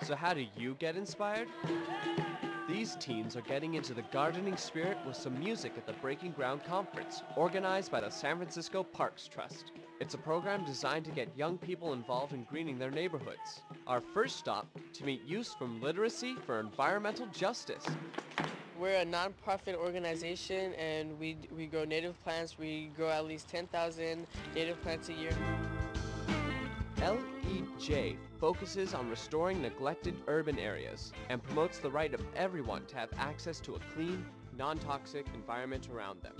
So how do you get inspired? These teens are getting into the gardening spirit with some music at the Breaking Ground Conference, organized by the San Francisco Parks Trust. It's a program designed to get young people involved in greening their neighborhoods. Our first stop, to meet youth from Literacy for Environmental Justice. We're a non-profit organization, and we grow native plants. We grow at least 10,000 native plants a year. LEJ focuses on restoring neglected urban areas and promotes the right of everyone to have access to a clean, non-toxic environment around them.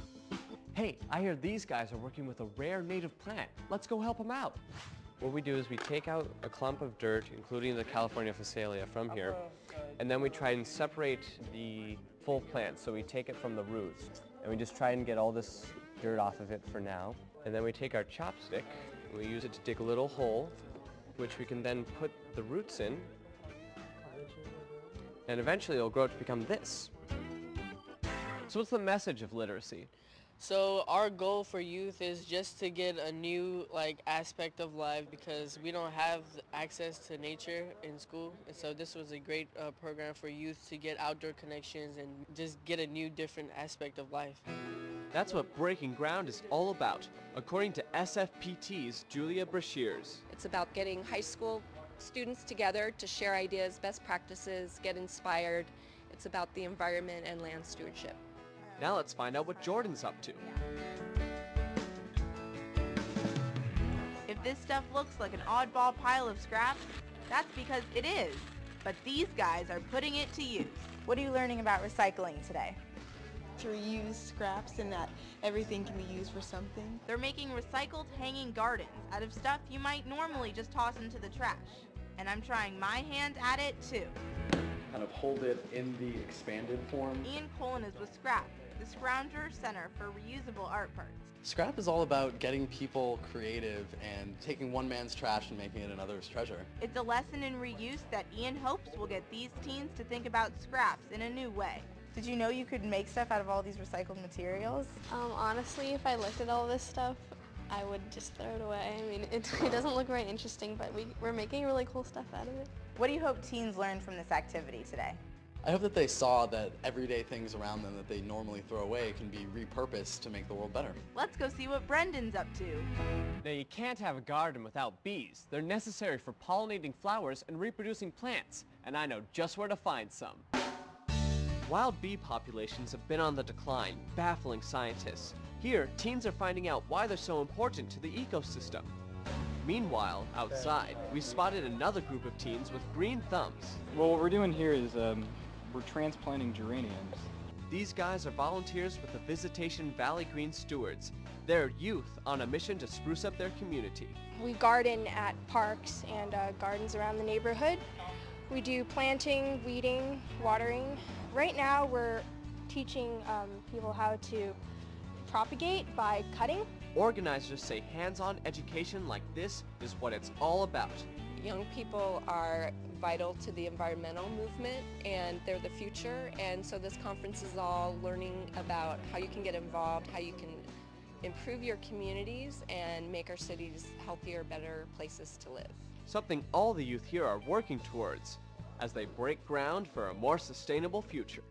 Hey, I hear these guys are working with a rare native plant. Let's go help them out. What we do is we take out a clump of dirt, including the California Phacelia from here, and then we try and separate the full plant. So we take it from the roots, and we just try and get all this dirt off of it for now. And then we take our chopstick, and we use it to dig a little hole, which we can then put the roots in, and eventually it'll grow to become this. So what's the message of literacy? So our goal for youth is just to get a new aspect of life, because we don't have access to nature in school. And so this was a great program for youth to get outdoor connections and just get a new different aspect of life. That's what Breaking Ground is all about, according to SFPT's Julia Brashears. It's about getting high school students together to share ideas, best practices, get inspired. It's about the environment and land stewardship. Now let's find out what Jordan's up to. If this stuff looks like an oddball pile of scraps, that's because it is. But these guys are putting it to use. What are you learning about recycling today? To reuse scraps and that everything can be used for something. They're making recycled hanging gardens out of stuff you might normally just toss into the trash. And I'm trying my hand at it too. Kind of hold it in the expanded form. Ian Colin is with Scrap, the Scrounger Center for Reusable Art Parts. Scrap is all about getting people creative and taking one man's trash and making it another's treasure. It's a lesson in reuse that Ian hopes will get these teens to think about scraps in a new way. Did you know you could make stuff out of all these recycled materials? Honestly, if I looked at all this stuff, I would just throw it away. I mean, it doesn't look very interesting, but we're making really cool stuff out of it. What do you hope teens learned from this activity today? I hope that they saw that everyday things around them that they normally throw away can be repurposed to make the world better. Let's go see what Brendan's up to. Now you can't have a garden without bees. They're necessary for pollinating flowers and reproducing plants, and I know just where to find some. Wild bee populations have been on the decline, baffling scientists. Here, teens are finding out why they're so important to the ecosystem. Meanwhile, outside, we spotted another group of teens with green thumbs. Well, what we're doing here is we're transplanting geraniums. These guys are volunteers with the Visitation Valley Green Stewards. They're youth on a mission to spruce up their community. We garden at parks and gardens around the neighborhood. We do planting, weeding, watering. Right now we're teaching people how to propagate by cutting. Organizers say hands-on education like this is what it's all about. Young people are vital to the environmental movement, and they're the future, and so this conference is all learning about how you can get involved, how you can improve your communities and make our cities healthier, better places to live. Something all the youth here are working towards as they break ground for a more sustainable future.